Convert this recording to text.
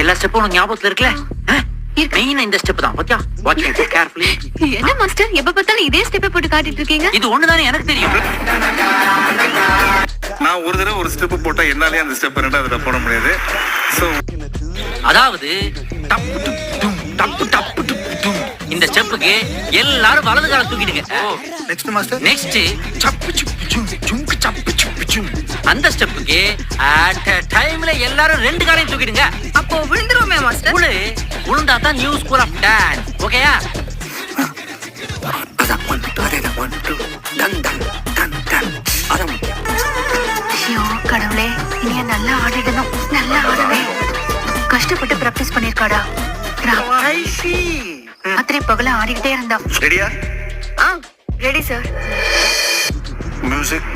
எல்லா ஸ்டெப்பும் உனக்கு ஞாபகத்துல இருக்குல்ல? மெயின் இந்த ஸ்டெப் தான். பாத்தியா? Watch it carefully. என்ன மாஸ்டர் எப்ப பார்த்தாலும் இதே ஸ்டெப்பை போட்டு காட்டிட்டு இருக்கீங்க? இது ஒண்ணுதானே எனக்கு தெரியும். நான் ஒரு தடவை ஒரு ஸ்டெப் போட்டா என்னாலே அந்த ஸ்டெப் ரெண்டாவது போட முடியாது. சோ அதாவது டப்பு டும் டப்பு டப்பு டும். இந்த ஸ்டெப்புக்கு எல்லாரும் வலது கால தூக்கிடுங்க. Next master. நெக்ஸ்ட் சப்பு சுப்பு ஜும் ஜும்க்கு சப்பு சுப்பு ஜும். அந்த ஸ்டெப்புக்கு அட் a டைம்ல எல்லாரும் ரெண்டு காலையும் தூக்கிடுங்க. அப்போ விழுந்துருவோமே மாஸ்டர்? விழுந்தா தான் நியூ ஸ்கூல் ஆஃப் டான்ஸ். ஓகேயா? அதான் 1 2 அதேதான் 1 2 டன் டன் டன் டன். அதான் ஐயோ கடவுளே, இனியா நல்லா ஆடிடணும். நல்லா ஆடவே கஷ்டப்பட்டு பிராக்டிஸ் பண்ணிருக்காடா. ராத்திரி பகல ஆடிக்கிட்டே இருந்தா. ரெடியா? Ready sir. மியூசிக்.